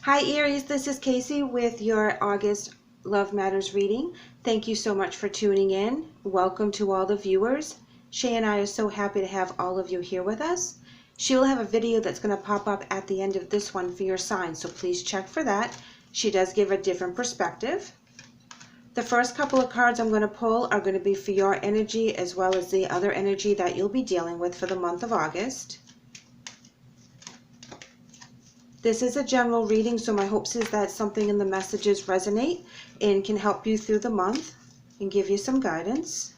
Hi Aries, this is KACEE with your August Love Matters reading. Thank you so much for tuning in. Welcome to all the viewers. SHAE and I are so happy to have all of you here with us. She will have a video that's going to pop up at the end of this one for your sign, so please check for that. She does give a different perspective. The first couple of cards I'm going to pull are going to be for your energy as well as the other energy that you'll be dealing with for the month of August. This is a general reading, so my hopes is that something in the messages resonate and can help you through the month and give you some guidance.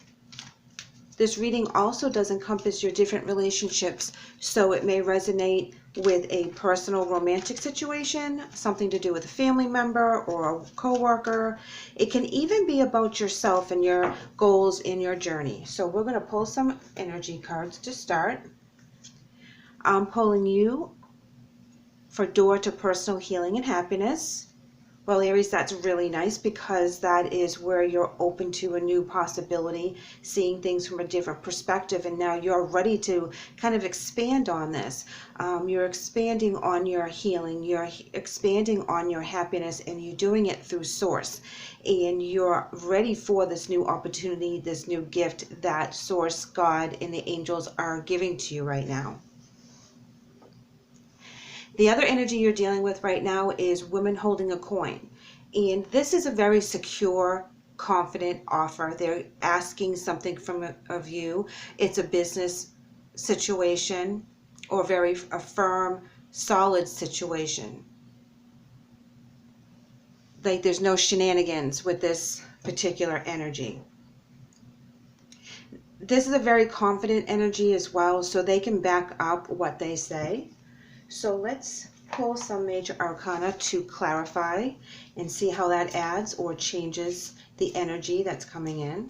This reading also does encompass your different relationships, so it may resonate with a personal romantic situation, something to do with a family member or a co-worker. It can even be about yourself and your goals in your journey. So we're going to pull some energy cards to start. I'm pulling you for door to personal healing and happiness. Well, Aries, that's really nice because that is where you're open to a new possibility, seeing things from a different perspective, and now you're ready to kind of expand on this. You're expanding on your healing, you're expanding on your happiness, and you're doing it through Source. And you're ready for this new opportunity, this new gift that Source, God, and the angels are giving to you right now. The other energy you're dealing with right now is women holding a coin. And this is a very secure, confident offer. They're asking something of you. It's a business situation or a firm, solid situation. Like there's no shenanigans with this particular energy. This is a very confident energy as well, so they can back up what they say. So let's pull some major arcana to clarify and see how that adds or changes the energy that's coming in.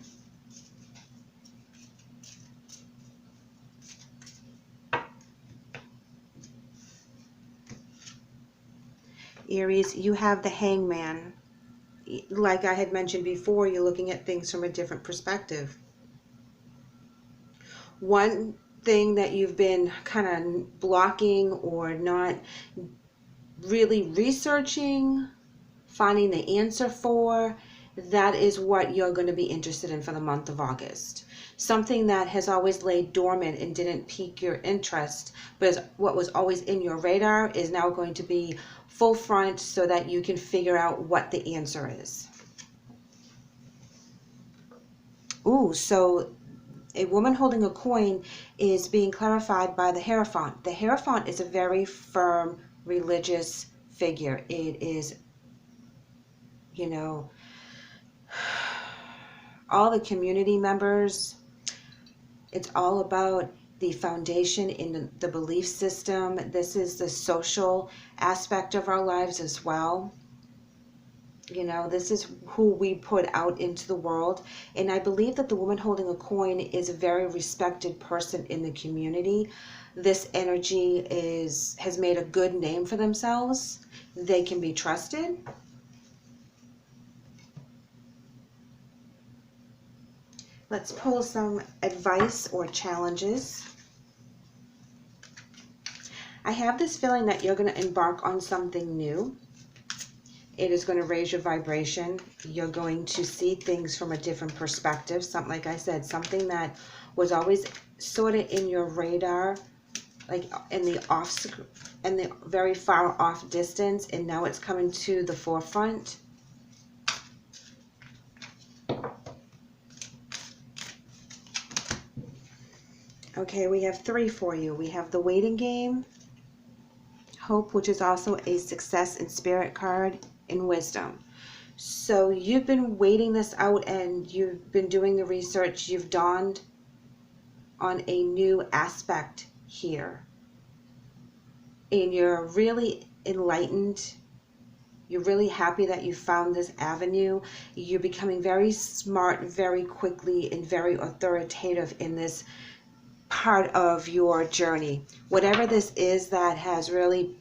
Aries, you have the Hangman. Like I had mentioned before, you're looking at things from a different perspective. One thing that you've been kind of blocking or not really researching, finding the answer for, that is what you're going to be interested in for the month of August. Something that has always laid dormant and didn't pique your interest, but what was always in your radar is now going to be full front so that you can figure out what the answer is. Ooh, so a woman holding a coin is being clarified by the Hierophant. The Hierophant is a very firm religious figure. It is, you know, all the community members. It's all about the foundation in the belief system. This is the social aspect of our lives as well. You know, this is who we put out into the world. And I believe that the woman holding a coin is a very respected person in the community. This energy has made a good name for themselves. They can be trusted. Let's pull some advice or challenges. I have this feeling that you're going to embark on something new. It is going to raise your vibration. You're going to see things from a different perspective. Something, like I said, something that was always sort of in your radar, like in the very far off distance, and now it's coming to the forefront. Okay, we have 3 for you. We have the Waiting Game, Hope, which is also a Success and Spirit card, and Wisdom. So you've been waiting this out and you've been doing the research. You've dawned on a new aspect here. And you're really enlightened. You're really happy that you found this avenue. You're becoming very smart very quickly and very authoritative in this part of your journey. Whatever this is that has really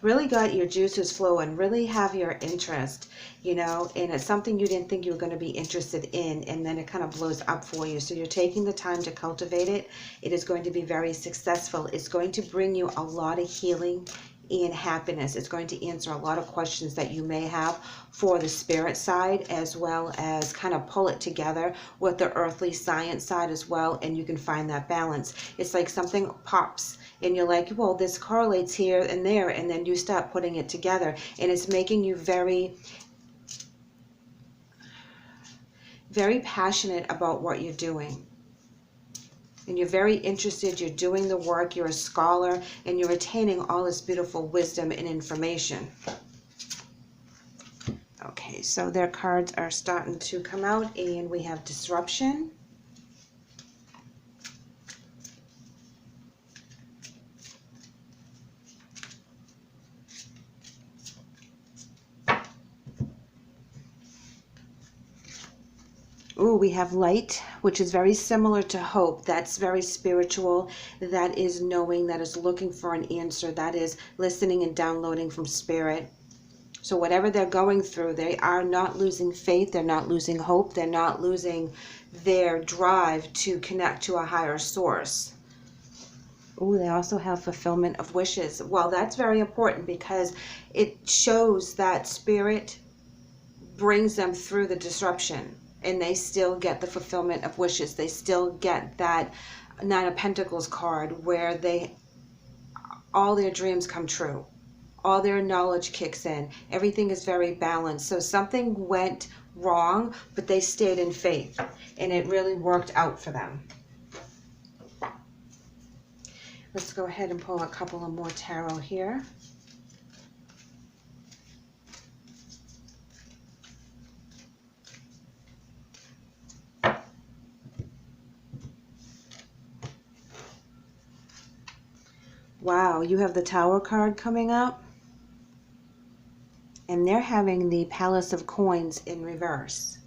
really got your juices flowing, really have your interest, you know, and it's something you didn't think you were going to be interested in, and then it kind of blows up for you. So you're taking the time to cultivate it. It is going to be very successful. It's going to bring you a lot of healing and happiness. It's going to answer a lot of questions that you may have for the spirit side, as well as kind of pull it together with the earthly science side as well, and you can find that balance. It's like something pops and you're like, well, this correlates here and there, and then you start putting it together, and it's making you very, very passionate about what you're doing. And you're very interested, you're doing the work, you're a scholar, and you're attaining all this beautiful wisdom and information. Okay, so their cards are starting to come out, and we have disruption. Ooh, we have light, which is very similar to hope. That's very spiritual. That is knowing, that is looking for an answer. That is listening and downloading from spirit. So whatever they're going through, they are not losing faith. They're not losing hope. They're not losing their drive to connect to a higher source. Ooh, they also have fulfillment of wishes. Well, that's very important because it shows that spirit brings them through the disruption, and they still get the fulfillment of wishes. They still get that Nine of Pentacles card where all their dreams come true. All their knowledge kicks in. Everything is very balanced. So something went wrong, but they stayed in faith, and it really worked out for them. Let's go ahead and pull a couple of more tarot here. Wow, you have the Tower card coming up, and they're having the Palace of Coins in reverse.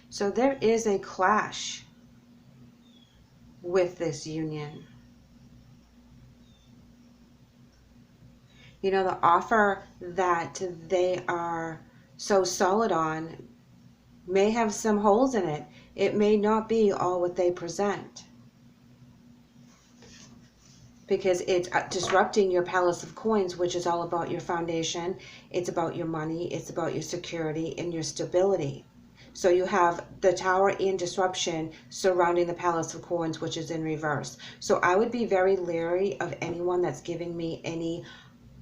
So there is a clash with this union. You know, the offer that they are so solid on may have some holes in it. It may not be all what they present, because it's disrupting your Palace of Coins, which is all about your foundation. It's about your money. It's about your security and your stability. So you have the Tower and disruption surrounding the Palace of Coins, which is in reverse. So I would be very leery of anyone that's giving me any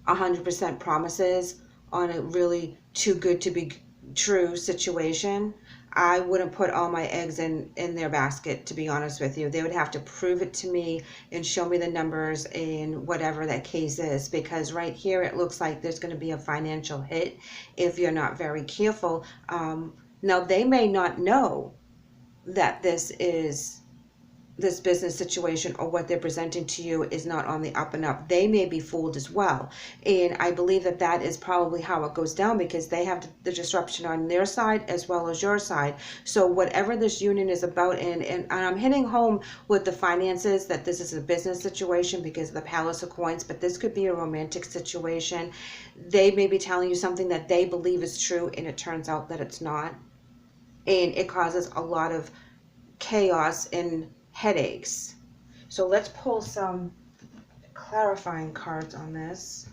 100% promises on a really too good to be true situation. I wouldn't put all my eggs in their basket, to be honest with you. They would have to prove it to me and show me the numbers in whatever that case is, because right here it looks like there's going to be a financial hit if you're not very careful. Now, they may not know that this business situation or what they're presenting to you is not on the up and up. They may be fooled as well. And I believe that that is probably how it goes down, because they have the disruption on their side as well as your side. So whatever this union is about, and I'm hitting home with the finances, that this is a business situation because of the Palace of Coins, but this could be a romantic situation. They may be telling you something that they believe is true, and it turns out that it's not. And it causes a lot of chaos and headaches. So let's pull some clarifying cards on this.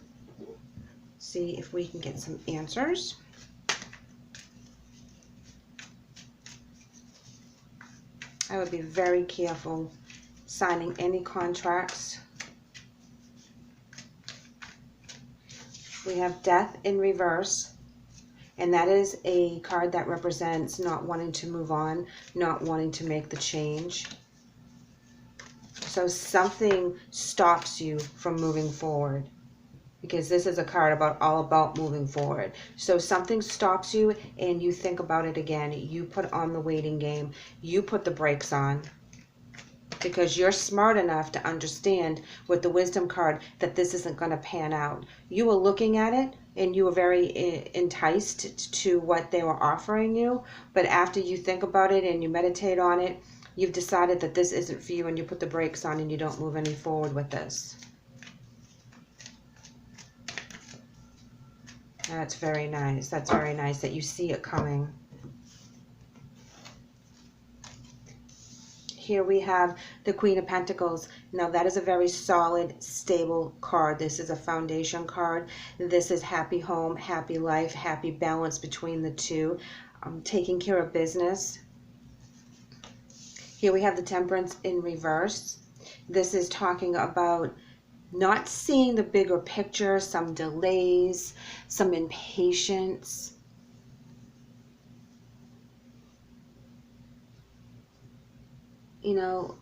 See if we can get some answers. I would be very careful signing any contracts. We have Death in reverse. And that is a card that represents not wanting to move on, not wanting to make the change. So something stops you from moving forward, because this is a card all about moving forward. So something stops you and you think about it again. You put on the waiting game. You put the brakes on, because you're smart enough to understand with the Wisdom card that this isn't going to pan out. You were looking at it and you were very enticed to what they were offering you, but after you think about it and you meditate on it, you've decided that this isn't for you, and you put the brakes on and you don't move any forward with this. That's very nice. That's very nice that you see it coming. Here we have the Queen of Pentacles. Now that is a very solid, stable card. This is a foundation card. This is happy home, happy life, happy balance between the two. Taking care of business. Here we have the Temperance in reverse. This is talking about not seeing the bigger picture, some delays, some impatience. You know,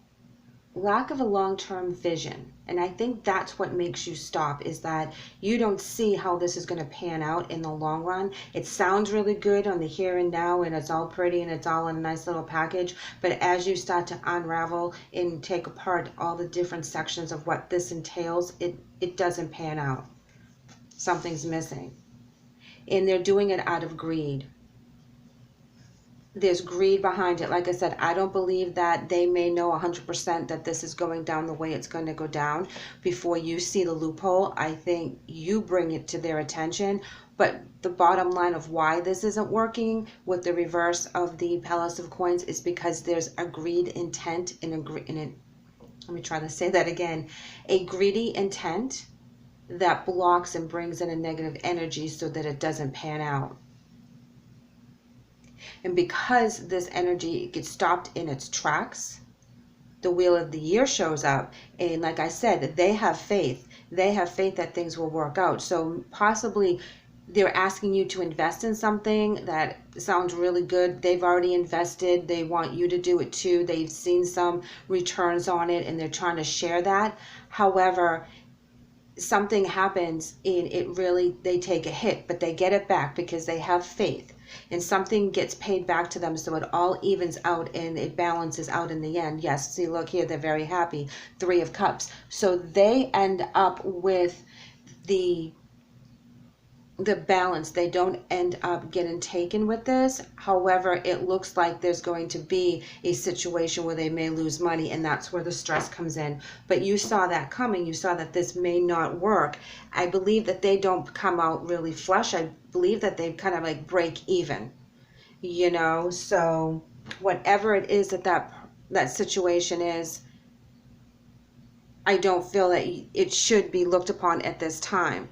lack of a long-term vision. And I think that's what makes you stop, is that you don't see how this is going to pan out in the long run. It sounds really good on the here and now, and it's all pretty and it's all in a nice little package. But as you start to unravel and take apart all the different sections of what this entails, it doesn't pan out. Something's missing. And they're doing it out of greed. There's greed behind it. Like I said, I don't believe that they may know 100% that this is going down the way it's going to go down before you see the loophole. I think you bring it to their attention. But the bottom line of why this isn't working with the reverse of the Palace of Coins is because there's a greed intent let me try to say that again. A greedy intent that blocks and brings in a negative energy so that it doesn't pan out. And because this energy gets stopped in its tracks, the Wheel of the Year shows up. And like I said, they have faith. They have faith that things will work out. So possibly they're asking you to invest in something that sounds really good. They've already invested. They want you to do it too. They've seen some returns on it and they're trying to share that. However, something happens and they take a hit, but they get it back because they have faith. And something gets paid back to them, so it all evens out and it balances out in the end. Yes, see, look here, they're very happy. 3 of Cups. So they end up with the balance. They don't end up getting taken with this. However, it looks like there's going to be a situation where they may lose money, and that's where the stress comes in. But you saw that coming. You saw that this may not work. I believe that they don't come out really flush. I believe that they kind of like break even, you know. So whatever it is that situation is, I don't feel that it should be looked upon at this time.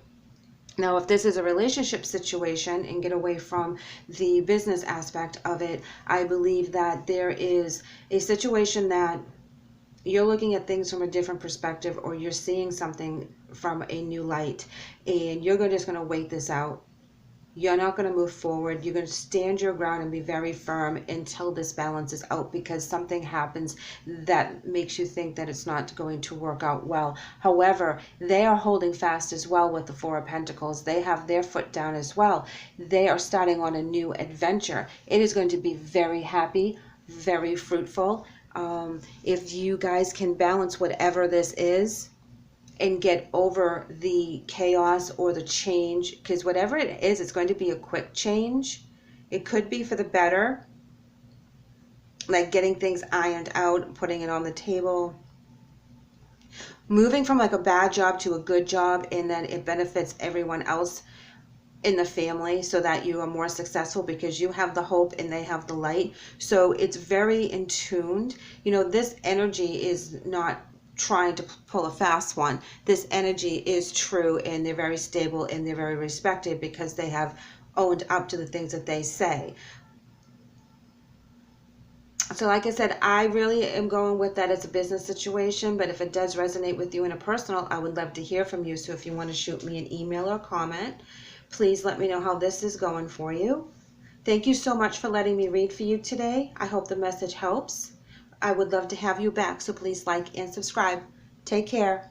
Now, if this is a relationship situation and get away from the business aspect of it, I believe that there is a situation that you're looking at things from a different perspective, or you're seeing something from a new light, and you're just going to wait this out. You're not going to move forward. You're going to stand your ground and be very firm until this balances out, because something happens that makes you think that it's not going to work out well. However, they are holding fast as well with the 4 of Pentacles. They have their foot down as well. They are starting on a new adventure. It is going to be very happy, very fruitful. If you guys can balance whatever this is and get over the chaos or the change, because whatever it is, it's going to be a quick change. It could be for the better, like getting things ironed out, putting it on the table, moving from like a bad job to a good job, and then it benefits everyone else in the family so that you are more successful because you have the hope and they have the light. So it's very in tuned. You know, this energy is not trying to pull a fast one. This energy is true, and they're very stable and they're very respected because they have owned up to the things that they say. So like I said, I really am going with that as a business situation, but if it does resonate with you in a personal, I would love to hear from you. So if you want to shoot me an email or comment, please let me know how this is going for you. Thank you so much for letting me read for you today. I hope the message helps. I would love to have you back, so please like and subscribe. Take care.